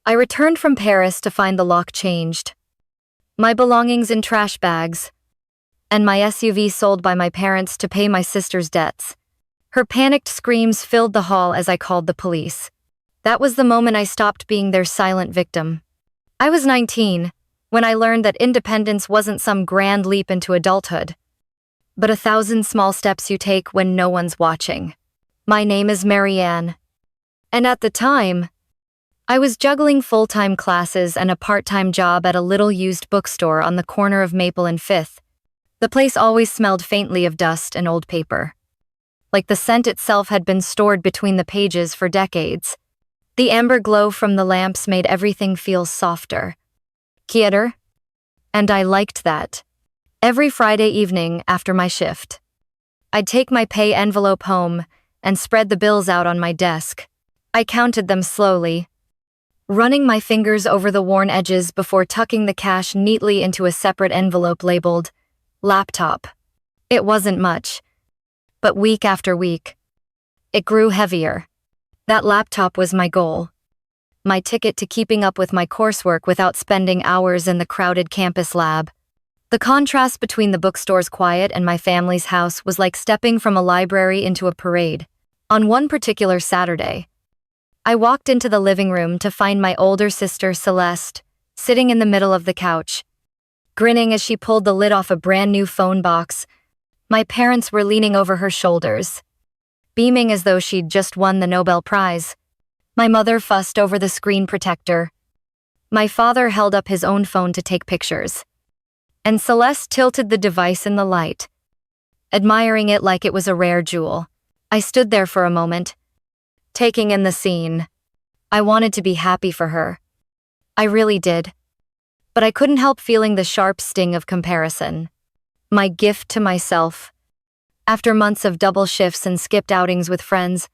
I returned from Paris to find the lock changed, my belongings in trash bags, and my SUV sold by my parents to pay my sister's debts. Her panicked screams filled the hall as I called the police. That was the moment I stopped being their silent victim. I was 19 when I learned that independence wasn't some grand leap into adulthood, but 1,000 small steps you take when no one's watching. My name is Marianne, and at the time, I was juggling full-time classes and a part-time job at a little used bookstore on the corner of Maple and Fifth. The place always smelled faintly of dust and old paper, like the scent itself had been stored between the pages for decades. The amber glow from the lamps made everything feel softer, quieter, and I liked that. Every Friday evening after my shift, I'd take my pay envelope home and spread the bills out on my desk. I counted them slowly, running my fingers over the worn edges before tucking the cash neatly into a separate envelope labeled laptop. It wasn't much, but week after week, it grew heavier. That laptop was my goal, my ticket to keeping up with my coursework without spending hours in the crowded campus lab. The contrast between the bookstore's quiet and my family's house was like stepping from a library into a parade. On one particular Saturday, I walked into the living room to find my older sister, Celeste, sitting in the middle of the couch, grinning as she pulled the lid off a brand new phone box. My parents were leaning over her shoulders, beaming as though she'd just won the Nobel Prize. My mother fussed over the screen protector. My father held up his own phone to take pictures, and Celeste tilted the device in the light, admiring it like it was a rare jewel. I stood there for a moment, taking in the scene. I wanted to be happy for her. I really did. But I couldn't help feeling the sharp sting of comparison. My gift to myself, after months of double shifts and skipped outings with friends,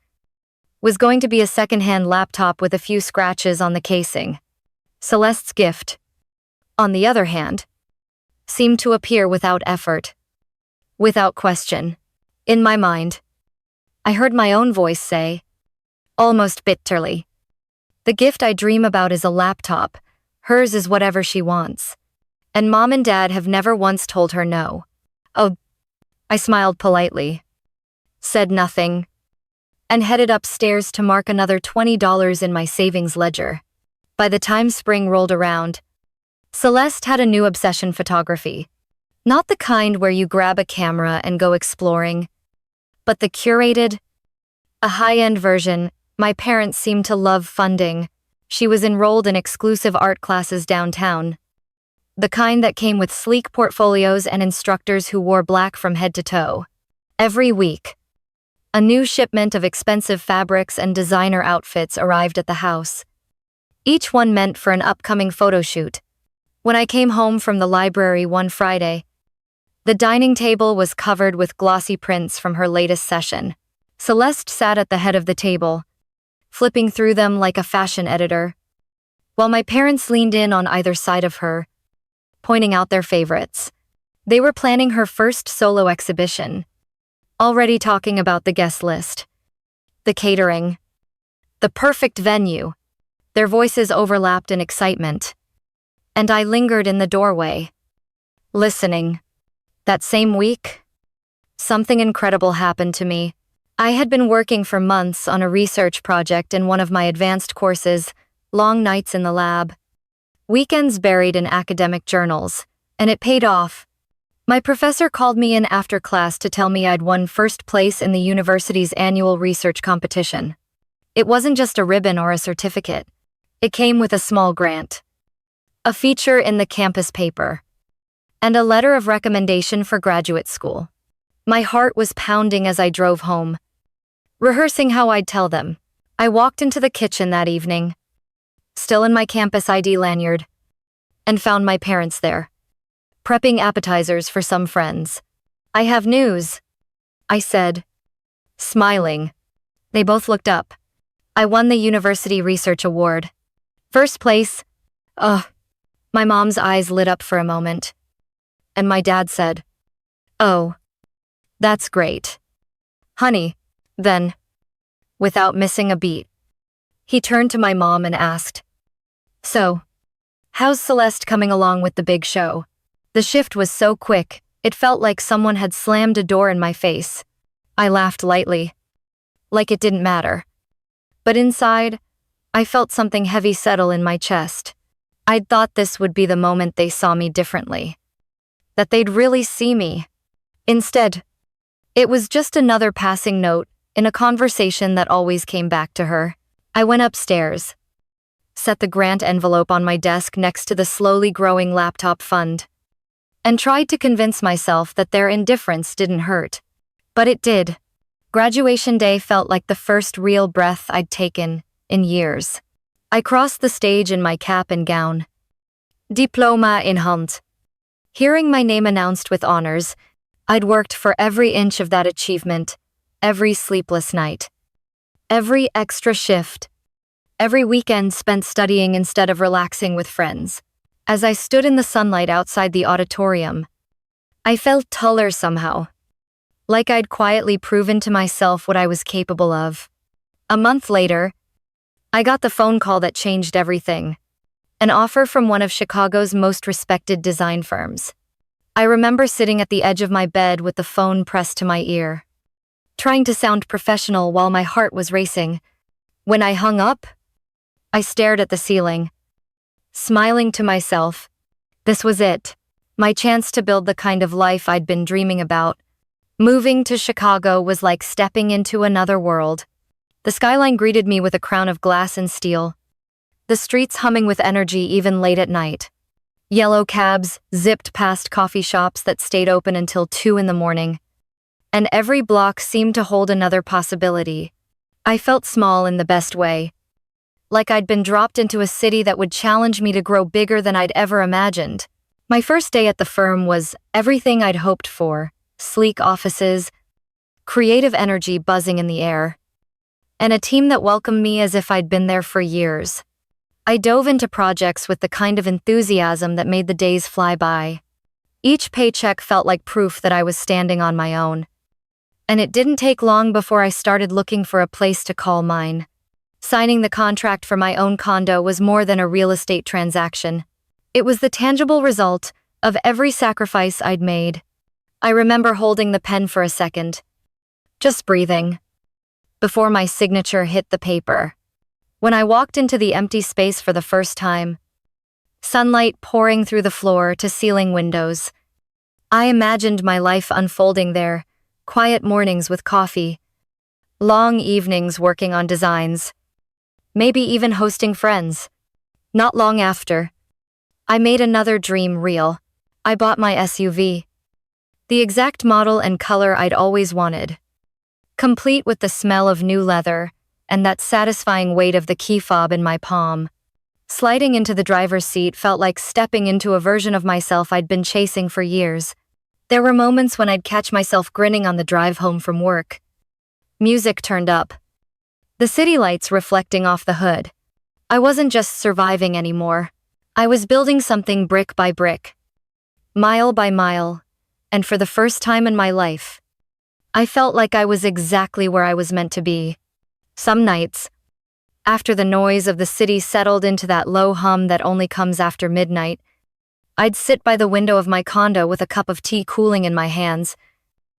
was going to be a secondhand laptop with a few scratches on the casing. Celeste's gift, on the other hand, seemed to appear without effort, without question. In my mind, I heard my own voice say, almost bitterly, "The gift I dream about is a laptop. Hers is whatever she wants. And Mom and Dad have never once told her no." Oh, I smiled politely, said nothing, and headed upstairs to mark another $20 in my savings ledger. By the time spring rolled around, Celeste had a new obsession: photography. Not the kind where you grab a camera and go exploring, but the curated, a high-end version. My parents seemed to love funding. She was enrolled in exclusive art classes downtown, the kind that came with sleek portfolios and instructors who wore black from head to toe. Every week, a new shipment of expensive fabrics and designer outfits arrived at the house, each one meant for an upcoming photo shoot. When I came home from the library one Friday, the dining table was covered with glossy prints from her latest session. Celeste sat at the head of the table, flipping through them like a fashion editor, while my parents leaned in on either side of her, pointing out their favorites. They were planning her first solo exhibition, already talking about the guest list, the catering, the perfect venue. Their voices overlapped in excitement, and I lingered in the doorway, listening. That same week, something incredible happened to me. I had been working for months on a research project in one of my advanced courses, long nights in the lab, weekends buried in academic journals, and it paid off. My professor called me in after class to tell me I'd won first place in the university's annual research competition. It wasn't just a ribbon or a certificate. It came with a small grant, a feature in the campus paper, and a letter of recommendation for graduate school. My heart was pounding as I drove home, rehearsing how I'd tell them. I walked into the kitchen that evening, still in my campus ID lanyard, and found my parents there, prepping appetizers for some friends. "I have news," I said, smiling. They both looked up. I won the University Research Award. First place. Ugh. My mom's eyes lit up for a moment, and my dad said, "Oh, that's great. Honey," then, without missing a beat, he turned to my mom and asked, "So, how's Celeste coming along with the big show?" The shift was so quick, it felt like someone had slammed a door in my face. I laughed lightly, like it didn't matter. But inside, I felt something heavy settle in my chest. I'd thought this would be the moment they saw me differently. That they'd really see me. Instead, it was just another passing note in a conversation that always came back to her. I went upstairs, set the grant envelope on my desk next to the slowly growing laptop fund, and tried to convince myself that their indifference didn't hurt. But it did. Graduation day felt like the first real breath I'd taken in years. I crossed the stage in my cap and gown, diploma in hand. Hearing my name announced with honors, I'd worked for every inch of that achievement, every sleepless night, every extra shift, every weekend spent studying instead of relaxing with friends. As I stood in the sunlight outside the auditorium, I felt taller somehow, like I'd quietly proven to myself what I was capable of. A month later, I got the phone call that changed everything. An offer from one of Chicago's most respected design firms. I remember sitting at the edge of my bed with the phone pressed to my ear, trying to sound professional while my heart was racing. When I hung up, I stared at the ceiling, smiling to myself. This was it, my chance to build the kind of life I'd been dreaming about. Moving to Chicago was like stepping into another world. The skyline greeted me with a crown of glass and steel, the streets humming with energy even late at night. Yellow cabs zipped past coffee shops that stayed open until 2 in the morning, and every block seemed to hold another possibility. I felt small in the best way, like I'd been dropped into a city that would challenge me to grow bigger than I'd ever imagined. My first day at the firm was everything I'd hoped for: sleek offices, creative energy buzzing in the air, and a team that welcomed me as if I'd been there for years. I dove into projects with the kind of enthusiasm that made the days fly by. Each paycheck felt like proof that I was standing on my own. And it didn't take long before I started looking for a place to call mine. Signing the contract for my own condo was more than a real estate transaction. It was the tangible result of every sacrifice I'd made. I remember holding the pen for a second, just breathing, before my signature hit the paper. When I walked into the empty space for the first time, sunlight pouring through the floor to ceiling windows, I imagined my life unfolding there: quiet mornings with coffee, long evenings working on designs, maybe even hosting friends. Not long after, I made another dream real. I bought my SUV, the exact model and color I'd always wanted, complete with the smell of new leather and that satisfying weight of the key fob in my palm. Sliding into the driver's seat felt like stepping into a version of myself I'd been chasing for years. There were moments when I'd catch myself grinning on the drive home from work. Music turned up, the city lights reflecting off the hood. I wasn't just surviving anymore. I was building something brick by brick, mile by mile, and for the first time in my life, I felt like I was exactly where I was meant to be. Some nights, after the noise of the city settled into that low hum that only comes after midnight, I'd sit by the window of my condo with a cup of tea cooling in my hands.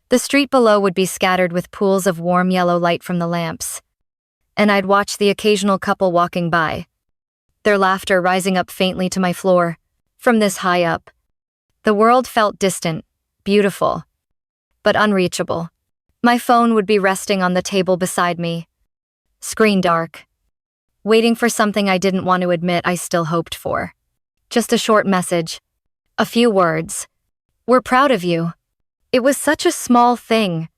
The street below would be scattered with pools of warm yellow light from the lamps, and I'd watch the occasional couple walking by, their laughter rising up faintly to my floor. From this high up, the world felt distant, beautiful, but unreachable. My phone would be resting on the table beside me, screen dark, waiting for something I didn't want to admit I still hoped for. Just a short message, a few words. "We're proud of you." It was such a small thing,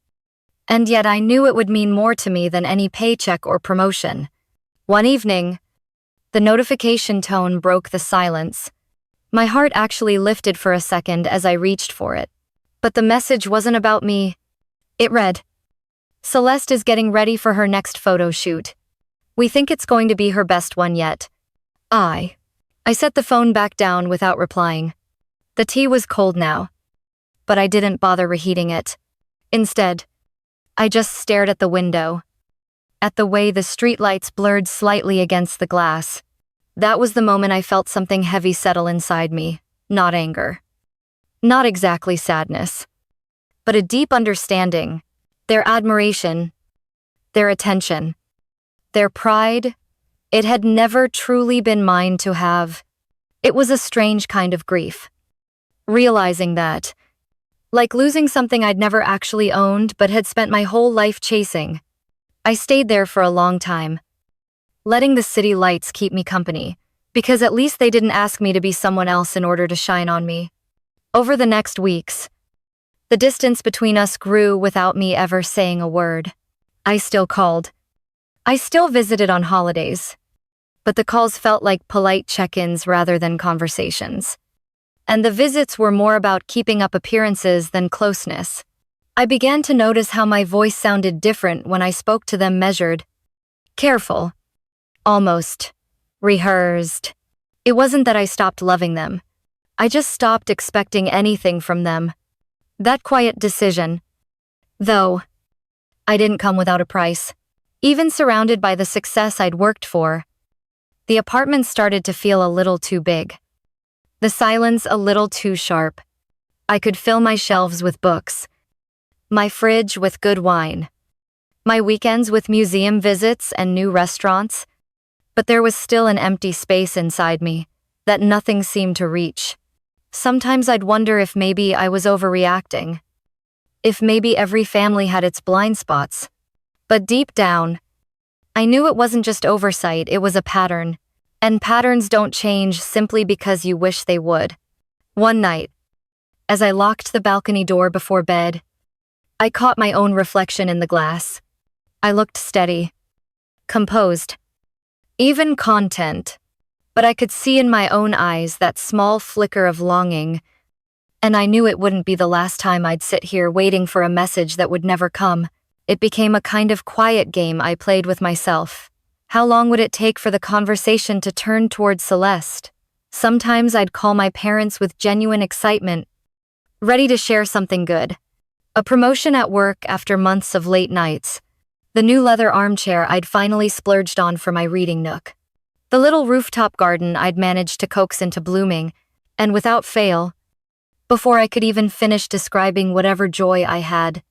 and yet I knew it would mean more to me than any paycheck or promotion. One evening, the notification tone broke the silence. My heart actually lifted for a second as I reached for it. But the message wasn't about me. It read, "Celeste is getting ready for her next photo shoot. We think it's going to be her best one yet." I set the phone back down without replying. The tea was cold now, but I didn't bother reheating it. Instead, I just stared at the window, at the way the streetlights blurred slightly against the glass. That was the moment I felt something heavy settle inside me, not anger. Not exactly sadness, but a deep understanding, their admiration, their attention, their pride. It had never truly been mine to have. It was a strange kind of grief. Realizing that, like losing something I'd never actually owned but had spent my whole life chasing, I stayed there for a long time, letting the city lights keep me company, because at least they didn't ask me to be someone else in order to shine on me. Over the next weeks, the distance between us grew without me ever saying a word. I still called. I still visited on holidays, but the calls felt like polite check-ins rather than conversations. And the visits were more about keeping up appearances than closeness. I began to notice how my voice sounded different when I spoke to them, measured, careful, almost rehearsed. It wasn't that I stopped loving them. I just stopped expecting anything from them. That quiet decision, though, I didn't come without a price. Even surrounded by the success I'd worked for, the apartment started to feel a little too big. The silence a little too sharp. I could fill my shelves with books, my fridge with good wine, my weekends with museum visits and new restaurants, but there was still an empty space inside me that nothing seemed to reach. Sometimes I'd wonder if maybe I was overreacting, if maybe every family had its blind spots. But deep down, I knew it wasn't just oversight, it was a pattern, and patterns don't change simply because you wish they would. One night, as I locked the balcony door before bed, I caught my own reflection in the glass. I looked steady, composed, even content, but I could see in my own eyes that small flicker of longing, and I knew it wouldn't be the last time I'd sit here waiting for a message that would never come. It became a kind of quiet game I played with myself. How long would it take for the conversation to turn towards Celeste? Sometimes I'd call my parents with genuine excitement, ready to share something good. A promotion at work after months of late nights. The new leather armchair I'd finally splurged on for my reading nook. The little rooftop garden I'd managed to coax into blooming, and without fail, before I could even finish describing whatever joy I had,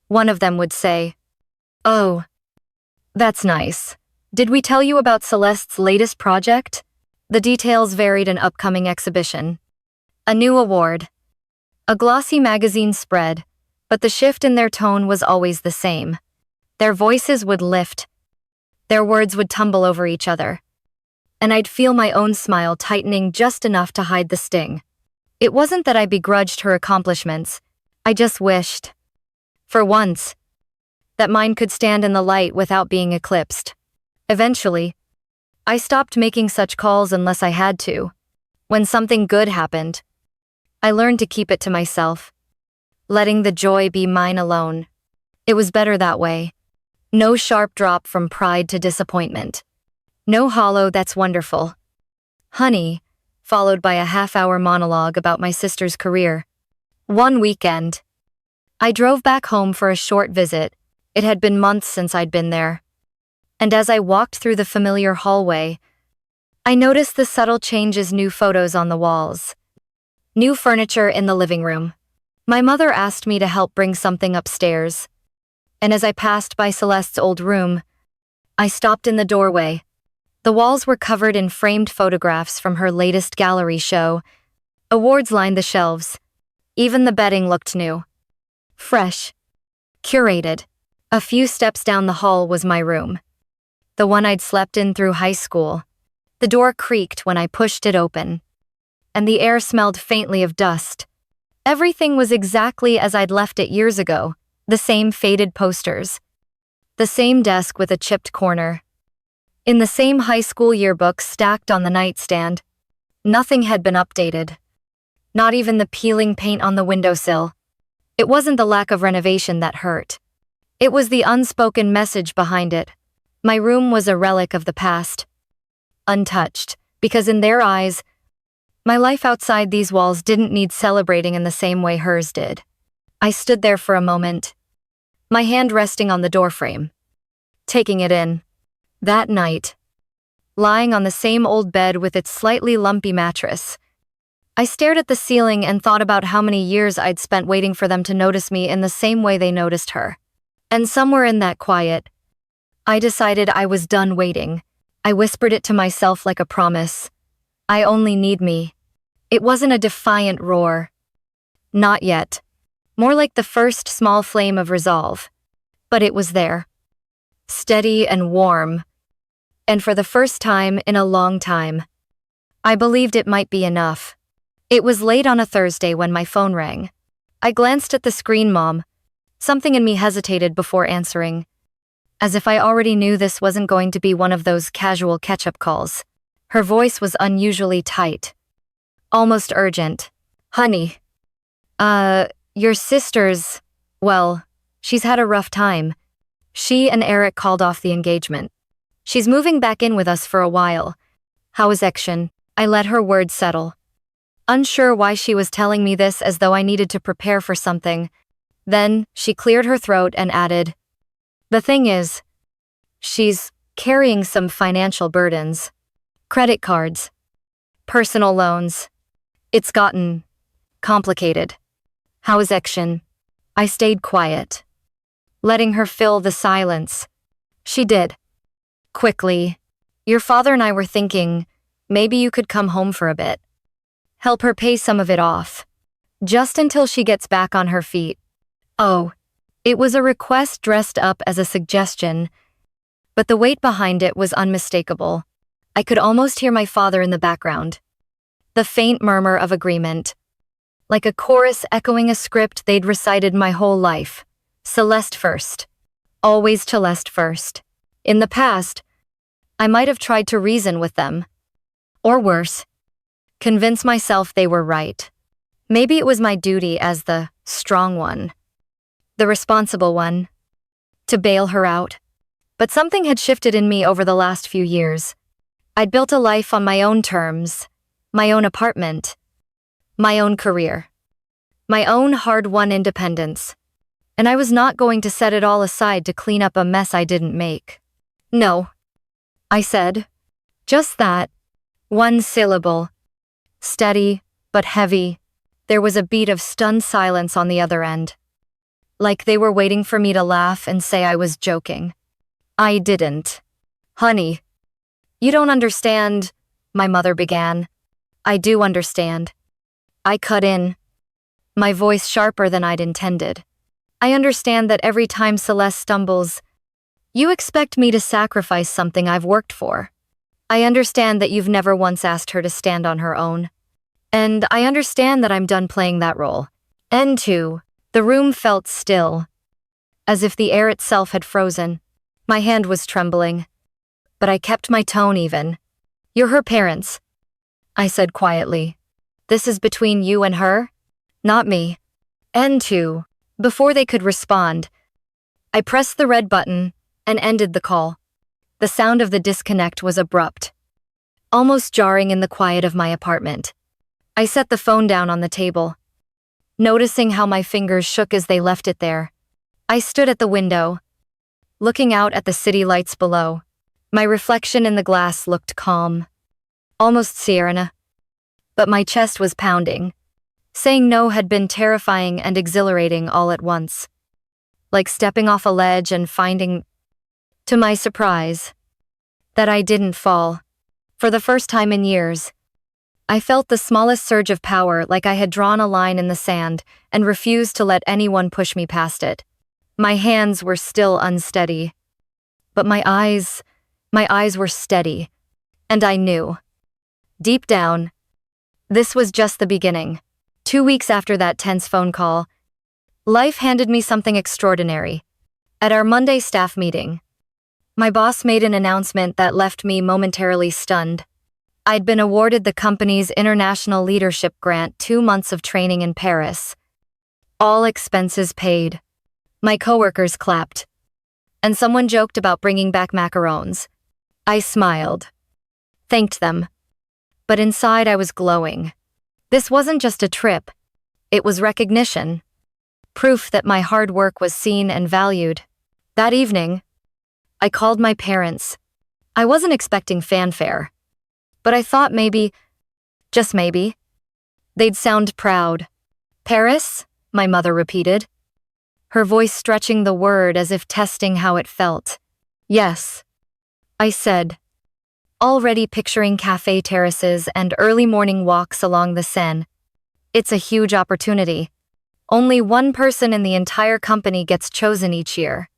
one of them would say, "Oh, that's nice. Did we tell you about Celeste's latest project?" The details varied: an upcoming exhibition, a new award, a glossy magazine spread, but the shift in their tone was always the same. Their voices would lift, their words would tumble over each other, and I'd feel my own smile tightening just enough to hide the sting. It wasn't that I begrudged her accomplishments, I just wished, for once, that mine could stand in the light without being eclipsed. Eventually, I stopped making such calls unless I had to. When something good happened, I learned to keep it to myself, letting the joy be mine alone. It was better that way. No sharp drop from pride to disappointment. No hollow "that's wonderful, honey," followed by a half-hour monologue about my sister's career. One weekend, I drove back home for a short visit. It had been months since I'd been there. And as I walked through the familiar hallway, I noticed the subtle changes: new photos on the walls, new furniture in the living room. My mother asked me to help bring something upstairs, and as I passed by Celeste's old room, I stopped in the doorway. The walls were covered in framed photographs from her latest gallery show. Awards lined the shelves. Even the bedding looked new, fresh, curated. A few steps down the hall was my room, the one I'd slept in through high school. The door creaked when I pushed it open, and the air smelled faintly of dust. Everything was exactly as I'd left it years ago. The same faded posters, the same desk with a chipped corner, in the same high school yearbook stacked on the nightstand. Nothing had been updated, not even the peeling paint on the windowsill. It wasn't the lack of renovation that hurt. It was the unspoken message behind it. My room was a relic of the past, untouched, because in their eyes, my life outside these walls didn't need celebrating in the same way hers did. I stood there for a moment, my hand resting on the doorframe, taking it in. That night, lying on the same old bed with its slightly lumpy mattress. I stared at the ceiling and thought about how many years I'd spent waiting for them to notice me in the same way they noticed her. And somewhere in that quiet, I decided I was done waiting. I whispered it to myself like a promise. I only need me. It wasn't a defiant roar. Not yet. More like the first small flame of resolve. But it was there. Steady and warm. And for the first time in a long time, I believed it might be enough. It was late on a Thursday when my phone rang. I glanced at the screen, Mom. Something in me hesitated before answering, as if I already knew this wasn't going to be one of those casual catch-up calls. Her voice was unusually tight, almost urgent. Honey, your sister's, well, she's had a rough time. She and Eric called off the engagement. She's moving back in with us for a while. How is action? I let her words settle, unsure why she was telling me this as though I needed to prepare for something. Then, she cleared her throat and added, the thing is, she's carrying some financial burdens. Credit cards. Personal loans. It's gotten complicated. How is action? I stayed quiet, letting her fill the silence. She did. Quickly. Your father and I were thinking, maybe you could come home for a bit. Help her pay some of it off. Just until she gets back on her feet. Oh, it was a request dressed up as a suggestion, but the weight behind it was unmistakable. I could almost hear my father in the background. The faint murmur of agreement. Like a chorus echoing a script they'd recited my whole life. Celeste first. Always Celeste first. In the past, I might have tried to reason with them. Or worse, convince myself they were right. Maybe it was my duty as the strong one, the responsible one, to bail her out. But something had shifted in me over the last few years. I'd built a life on my own terms, my own apartment, my own career, my own hard-won independence. And I was not going to set it all aside to clean up a mess I didn't make. No, I said. Just that. One syllable. Steady, but heavy. There was a beat of stunned silence on the other end. Like they were waiting for me to laugh and say I was joking. I didn't. Honey, you don't understand, my mother began. I do understand. I cut in, my voice sharper than I'd intended. I understand that every time Celeste stumbles, you expect me to sacrifice something I've worked for. I understand that you've never once asked her to stand on her own. And I understand that I'm done playing that role. And two, the room felt still, as if the air itself had frozen. My hand was trembling, but I kept my tone even. You're her parents, I said quietly. This is between you and her, not me. And two, before they could respond, I pressed the red button and ended the call. The sound of the disconnect was abrupt, almost jarring in the quiet of my apartment. I set the phone down on the table, noticing how my fingers shook as they left it there. I stood at the window, looking out at the city lights below. My reflection in the glass looked calm, almost serene. But my chest was pounding. Saying no had been terrifying and exhilarating all at once. Like stepping off a ledge and finding, to my surprise, that I didn't fall. For the first time in years, I felt the smallest surge of power, like I had drawn a line in the sand and refused to let anyone push me past it. My hands were still unsteady, but my eyes were steady, and I knew, deep down, this was just the beginning. 2 weeks after that tense phone call, life handed me something extraordinary. At our Monday staff meeting, my boss made an announcement that left me momentarily stunned. I'd been awarded the company's International Leadership Grant, 2 months of training in Paris. All expenses paid. My coworkers clapped. And someone joked about bringing back macarons. I smiled. Thanked them. But inside I was glowing. This wasn't just a trip. It was recognition. Proof that my hard work was seen and valued. That evening, I called my parents. I wasn't expecting fanfare, but I thought maybe, just maybe, they'd sound proud. Paris? My mother repeated, her voice stretching the word as if testing how it felt. Yes, I said, already picturing cafe terraces and early morning walks along the Seine. It's a huge opportunity. Only one person in the entire company gets chosen each year.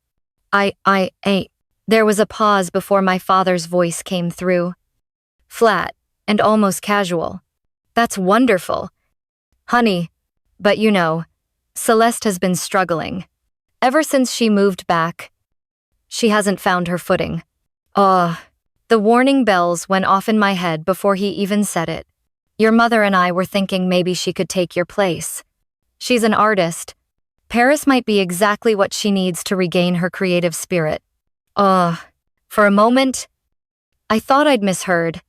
There was a pause before my father's voice came through. Flat and almost casual. That's wonderful. Honey, but you know, Celeste has been struggling. Ever since she moved back, she hasn't found her footing. The warning bells went off in my head before he even said it. Your mother and I were thinking maybe she could take your place. She's an artist. Paris might be exactly what she needs to regain her creative spirit. For a moment, I thought I'd misheard.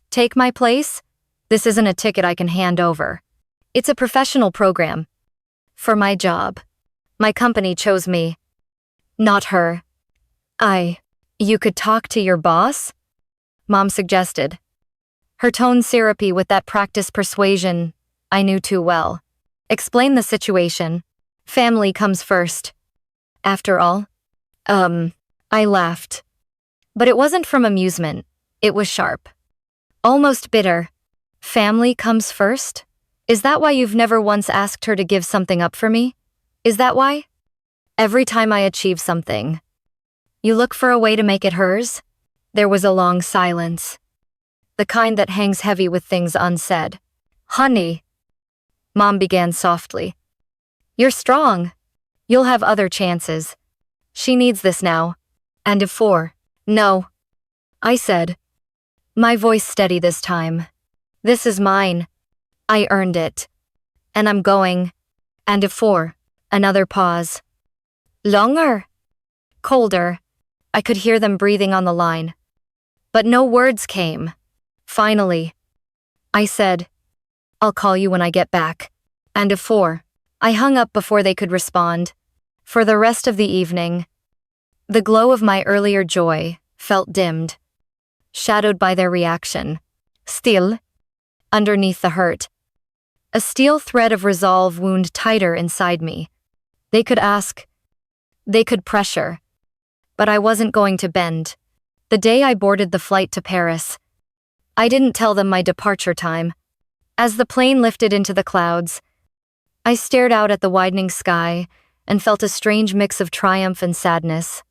Take my place? This isn't a ticket I can hand over. It's a professional program. For my job. My company chose me. Not her. You could talk to your boss? Mom suggested. Her tone syrupy with that practiced persuasion I knew too well. Explain the situation. Family comes first. After all. I laughed. But it wasn't from amusement. It was sharp. Almost bitter. Family comes first? Is that why you've never once asked her to give something up for me? Is that why? Every time I achieve something, you look for a way to make it hers? There was a long silence. The kind that hangs heavy with things unsaid. Honey, Mom began softly. You're strong. You'll have other chances. She needs this now. And if no, I said. My voice steady this time. This is mine. I earned it. And I'm going. And if another pause. Longer. Colder. I could hear them breathing on the line. But no words came. Finally, I said, I'll call you when I get back. And if I hung up before they could respond. For the rest of the evening, the glow of my earlier joy felt dimmed, shadowed by their reaction. Still, underneath the hurt, a steel thread of resolve wound tighter inside me. They could ask, they could pressure, but I wasn't going to bend. The day I boarded the flight to Paris, I didn't tell them my departure time. As the plane lifted into the clouds, I stared out at the widening sky and felt a strange mix of triumph and sadness.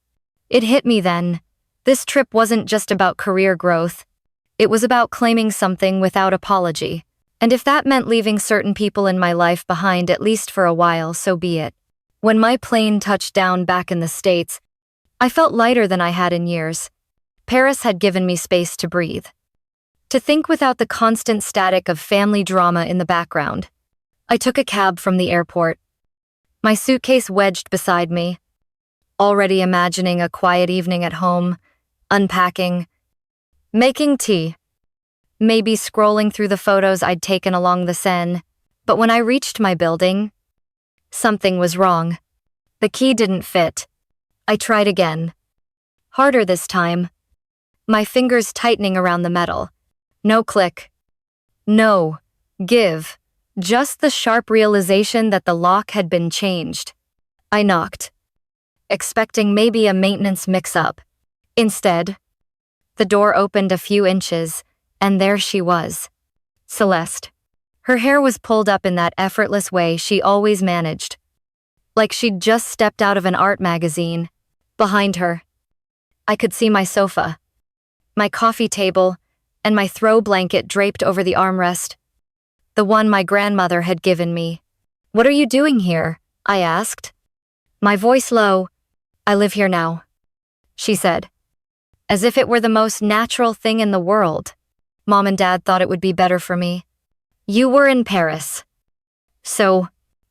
It hit me then. This trip wasn't just about career growth. It was about claiming something without apology. And if that meant leaving certain people in my life behind at least for a while, so be it. When my plane touched down back in the States, I felt lighter than I had in years. Paris had given me space to breathe. To think without the constant static of family drama in the background. I took a cab from the airport. My suitcase wedged beside me. Already imagining a quiet evening at home, unpacking, making tea. Maybe scrolling through the photos I'd taken along the Seine. But when I reached my building, something was wrong. The key didn't fit. I tried again. Harder this time. My fingers tightening around the metal. No click. No give. Just the sharp realization that the lock had been changed. I knocked, expecting maybe a maintenance mix-up. Instead, the door opened a few inches, and there she was. Celeste. Her hair was pulled up in that effortless way she always managed. Like she'd just stepped out of an art magazine. Behind her, I could see my sofa, my coffee table, and my throw blanket draped over the armrest. The one my grandmother had given me. What are you doing here? I asked. My voice low. I live here now, she said. As if it were the most natural thing in the world. Mom and Dad thought it would be better for me. You were in Paris. So,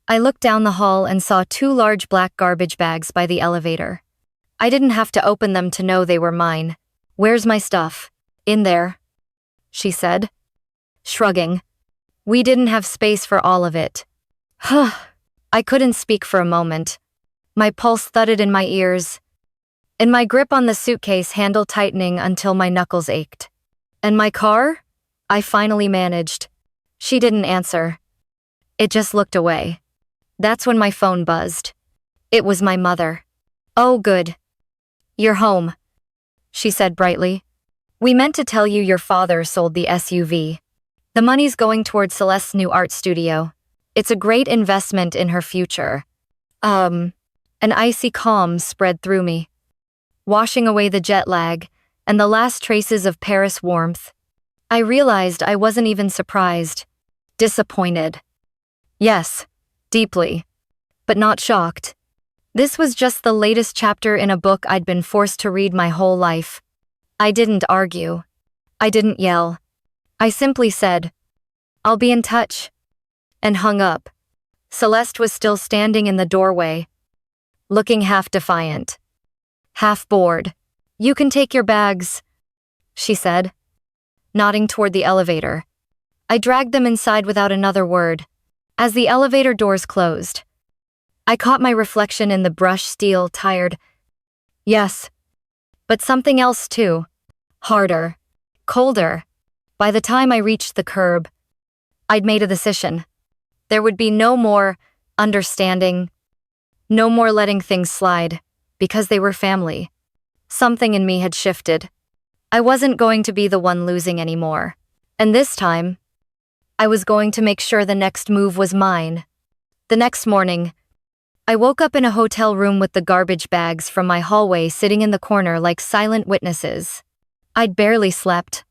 I looked down the hall and saw 2 large black garbage bags by the elevator. I didn't have to open them to know they were mine. Where's my stuff? In there, she said, shrugging. We didn't have space for all of it. I couldn't speak for a moment. My pulse thudded in my ears. in my grip on the suitcase handle tightening until my knuckles ached. And my car? I finally managed. She didn't answer. It just looked away. That's when my phone buzzed. It was my mother. "Oh, good. You're home," she said brightly. "We meant to tell you your father sold the SUV. The money's going toward Celeste's new art studio. It's a great investment in her future." An icy calm spread through me, washing away the jet lag and the last traces of Paris warmth. I realized I wasn't even surprised. Disappointed. Yes, deeply, but not shocked. This was just the latest chapter in a book I'd been forced to read my whole life. I didn't argue. I didn't yell. I simply said, "I'll be in touch," and hung up. Celeste was still standing in the doorway, looking half defiant, half bored. "You can take your bags," she said, nodding toward the elevator. I dragged them inside without another word. As the elevator doors closed, I caught my reflection in the brushed steel, tired. Yes, but something else too. Harder. Colder. By the time I reached the curb, I'd made a decision. There would be no more understanding, no more letting things slide, because they were family. Something in me had shifted. I wasn't going to be the one losing anymore. And this time, I was going to make sure the next move was mine. The next morning, I woke up in a hotel room with the garbage bags from my hallway sitting in the corner like silent witnesses. I'd barely slept.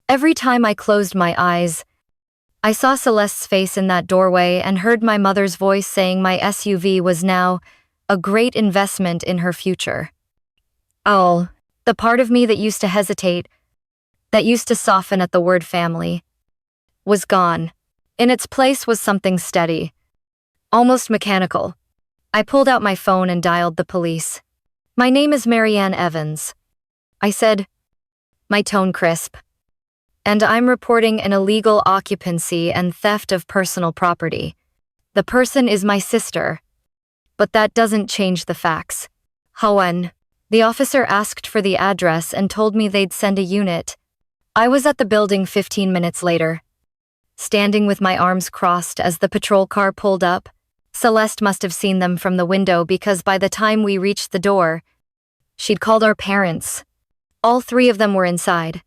Every time I closed my eyes, I saw Celeste's face in that doorway and heard my mother's voice saying my SUV was now a great investment in her future. Oh, the part of me that used to hesitate, that used to soften at the word family, was gone. In its place was something steady, almost mechanical. I pulled out my phone and dialed the police. "My name is Marianne Evans," I said, my tone crisp. "And I'm reporting an illegal occupancy and theft of personal property. The person is my sister, but that doesn't change the facts." "When?" The officer asked for the address and told me they'd send a unit. I was at the building 15 minutes later, standing with my arms crossed as the patrol car pulled up. Celeste must have seen them from the window because by the time we reached the door, she'd called our parents. All three of them were inside.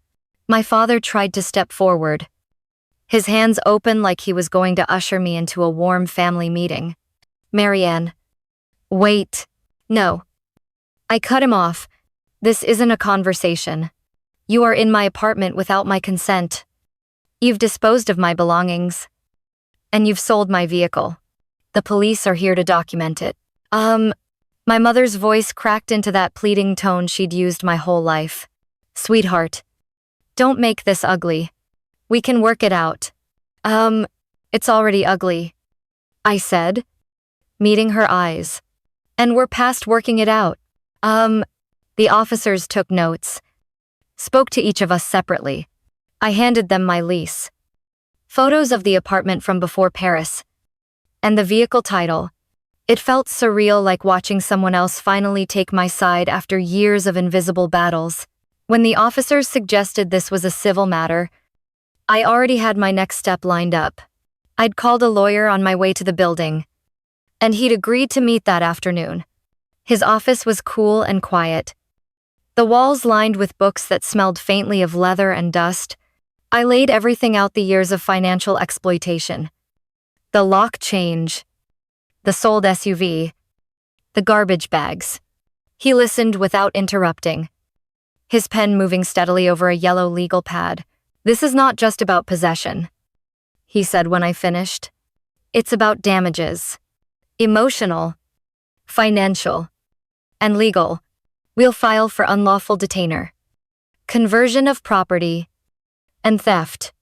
My father tried to step forward, his hands open like he was going to usher me into a warm family meeting. "Marianne, wait." "No." I cut him off. "This isn't a conversation. You are in my apartment without my consent. You've disposed of my belongings. And you've sold my vehicle. The police are here to document it." My mother's voice cracked into that pleading tone she'd used my whole life. "Sweetheart, don't make this ugly. We can work it out." It's already ugly," I said, meeting her eyes. "And we're past working it out." The officers took notes, spoke to each of us separately. I handed them my lease, photos of the apartment from before Paris, and the vehicle title. It felt surreal, like watching someone else finally take my side after years of invisible battles. When the officers suggested this was a civil matter, I already had my next step lined up. I'd called a lawyer on my way to the building, and he'd agreed to meet that afternoon. His office was cool and quiet, the walls lined with books that smelled faintly of leather and dust. I laid everything out: the years of financial exploitation, the lock change, the sold SUV, the garbage bags. He listened without interrupting, his pen moving steadily over a yellow legal pad. "This is not just about possession," he said when I finished. "It's about damages. Emotional, financial, and legal. We'll file for unlawful detainer, conversion of property, and theft.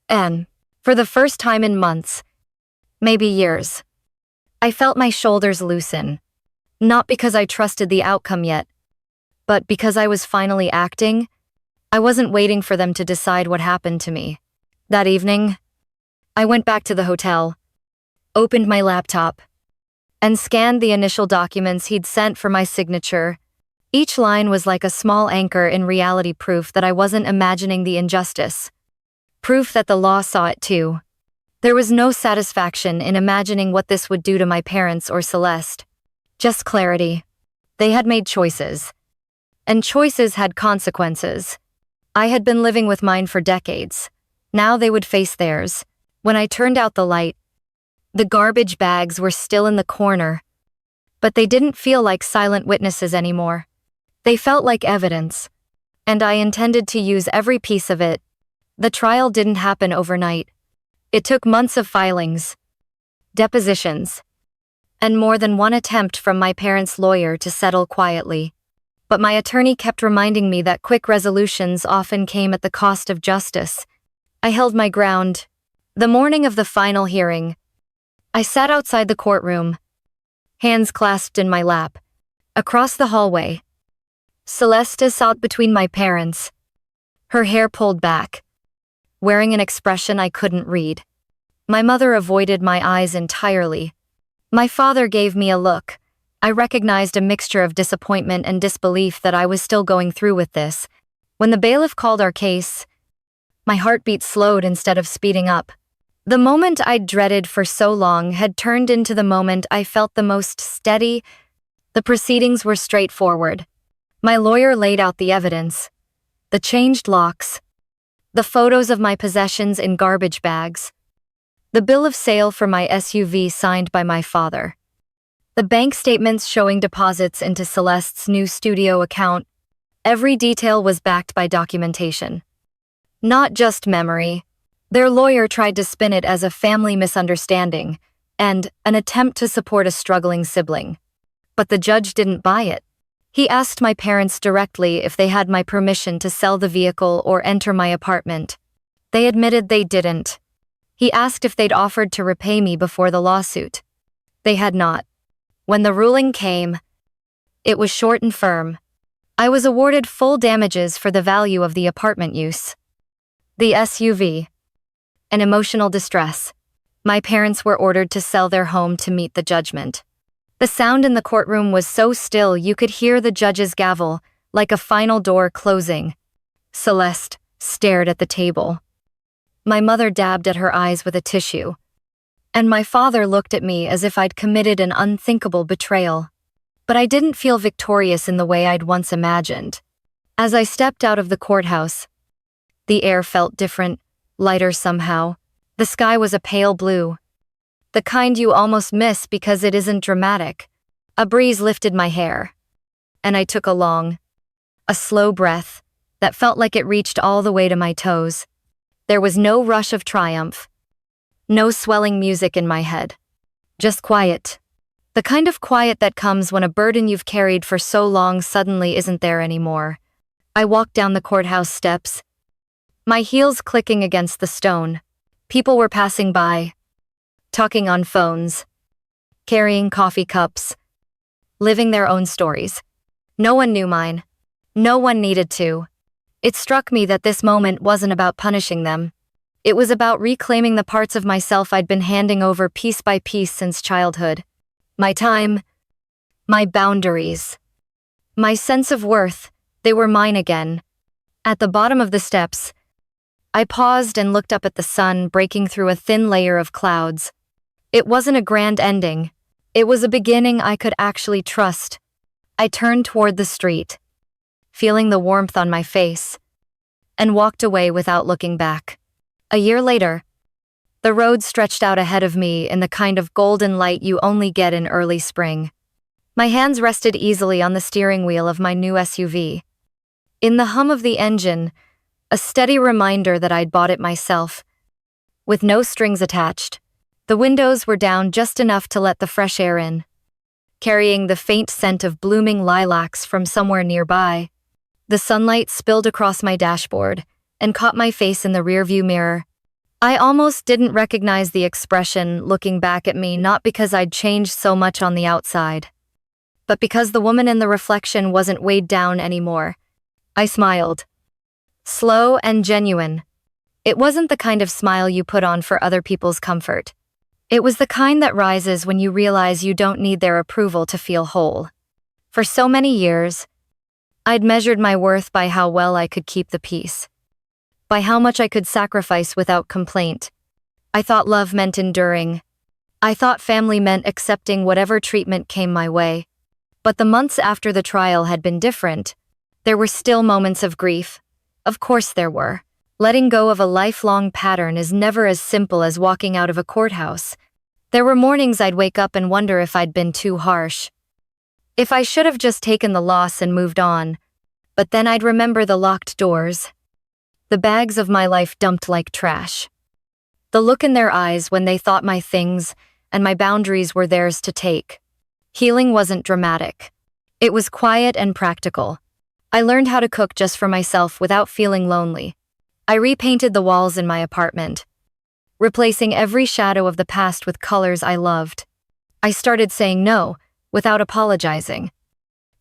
And, for the first time in months, maybe years, I felt my shoulders loosen. Not because I trusted the outcome yet, but because I was finally acting. I wasn't waiting for them to decide what happened to me. That evening, I went back to the hotel, opened my laptop, and scanned the initial documents he'd sent for my signature. Each line was like a small anchor in reality, proof that I wasn't imagining the injustice. Proof that the law saw it too. There was no satisfaction in imagining what this would do to my parents or Celeste. Just clarity. They had made choices. And choices had consequences. I had been living with mine for decades. Now they would face theirs. When I turned out the light, the garbage bags were still in the corner. But they didn't feel like silent witnesses anymore. They felt like evidence. And I intended to use every piece of it. The trial didn't happen overnight. It took months of filings, depositions, and more than one attempt from my parents' lawyer to settle quietly. But my attorney kept reminding me that quick resolutions often came at the cost of justice. I held my ground. The morning of the final hearing, I sat outside the courtroom, hands clasped in my lap. Across the hallway, Celeste sat between my parents, her hair pulled back, wearing an expression I couldn't read. My mother avoided my eyes entirely. My father gave me a look. I recognized a mixture of disappointment and disbelief that I was still going through with this. When the bailiff called our case, my heartbeat slowed instead of speeding up. The moment I'd dreaded for so long had turned into the moment I felt the most steady. The proceedings were straightforward. My lawyer laid out the evidence, the changed locks, the photos of my possessions in garbage bags, the bill of sale for my SUV signed by my father, the bank statements showing deposits into Celeste's new studio account. Every detail was backed by documentation. Not just memory. Their lawyer tried to spin it as a family misunderstanding and an attempt to support a struggling sibling. But the judge didn't buy it. He asked my parents directly if they had my permission to sell the vehicle or enter my apartment. They admitted they didn't. He asked if they'd offered to repay me before the lawsuit. They had not. When the ruling came, it was short and firm. I was awarded full damages for the value of the apartment use, the SUV, and emotional distress. My parents were ordered to sell their home to meet the judgment. The sound in the courtroom was so still you could hear the judge's gavel, like a final door closing. Celeste stared at the table. My mother dabbed at her eyes with a tissue. And my father looked at me as if I'd committed an unthinkable betrayal. But I didn't feel victorious in the way I'd once imagined. As I stepped out of the courthouse, the air felt different, lighter somehow. The sky was a pale blue. The kind you almost miss because it isn't dramatic. A breeze lifted my hair. And I took a slow breath that felt like it reached all the way to my toes. There was no rush of triumph. No swelling music in my head. Just quiet. The kind of quiet that comes when a burden you've carried for so long suddenly isn't there anymore. I walked down the courthouse steps, my heels clicking against the stone. People were passing by, talking on phones, carrying coffee cups, living their own stories. No one knew mine. No one needed to. It struck me that this moment wasn't about punishing them. It was about reclaiming the parts of myself I'd been handing over piece by piece since childhood. My time, my boundaries, my sense of worth, they were mine again. At the bottom of the steps, I paused and looked up at the sun breaking through a thin layer of clouds. It wasn't a grand ending. It was a beginning I could actually trust. I turned toward the street, feeling the warmth on my face, and walked away without looking back. A year later, the road stretched out ahead of me in the kind of golden light you only get in early spring. My hands rested easily on the steering wheel of my new SUV. In the hum of the engine, a steady reminder that I'd bought it myself, with no strings attached. The windows were down just enough to let the fresh air in, carrying the faint scent of blooming lilacs from somewhere nearby. The sunlight spilled across my dashboard and caught my face in the rearview mirror. I almost didn't recognize the expression looking back at me, not because I'd changed so much on the outside, but because the woman in the reflection wasn't weighed down anymore. I smiled. Slow and genuine. It wasn't the kind of smile you put on for other people's comfort. It was the kind that rises when you realize you don't need their approval to feel whole. For so many years, I'd measured my worth by how well I could keep the peace, by how much I could sacrifice without complaint. I thought love meant enduring. I thought family meant accepting whatever treatment came my way. But the months after the trial had been different. There were still moments of grief. Of course there were. Letting go of a lifelong pattern is never as simple as walking out of a courthouse. There were mornings I'd wake up and wonder if I'd been too harsh. If I should have just taken the loss and moved on. But then I'd remember the locked doors. The bags of my life dumped like trash. The look in their eyes when they thought my things and my boundaries were theirs to take. Healing wasn't dramatic. It was quiet and practical. I learned how to cook just for myself without feeling lonely. I repainted the walls in my apartment, replacing every shadow of the past with colors I loved. I started saying no, without apologizing.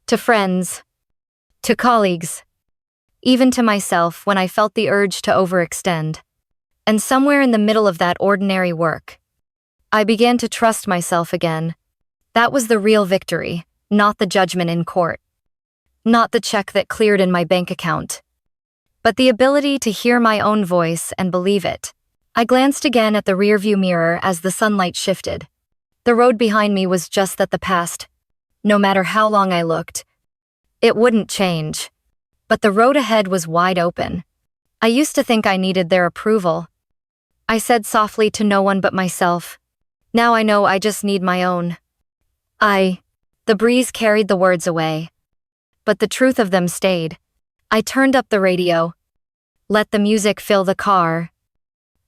To friends, to colleagues, even to myself when I felt the urge to overextend. And somewhere in the middle of that ordinary work, I began to trust myself again. That was the real victory, not the judgment in court. Not the check that cleared in my bank account, but the ability to hear my own voice and believe it. I glanced again at the rearview mirror as the sunlight shifted. The road behind me was just that the past. No matter how long I looked, it wouldn't change. But the road ahead was wide open. I used to think I needed their approval. I said softly to no one but myself. Now I know I just need my own. The breeze carried the words away. But the truth of them stayed. I turned up the radio, let the music fill the car,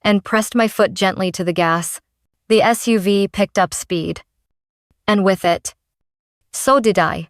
and pressed my foot gently to the gas. The SUV picked up speed. And with it, so did I.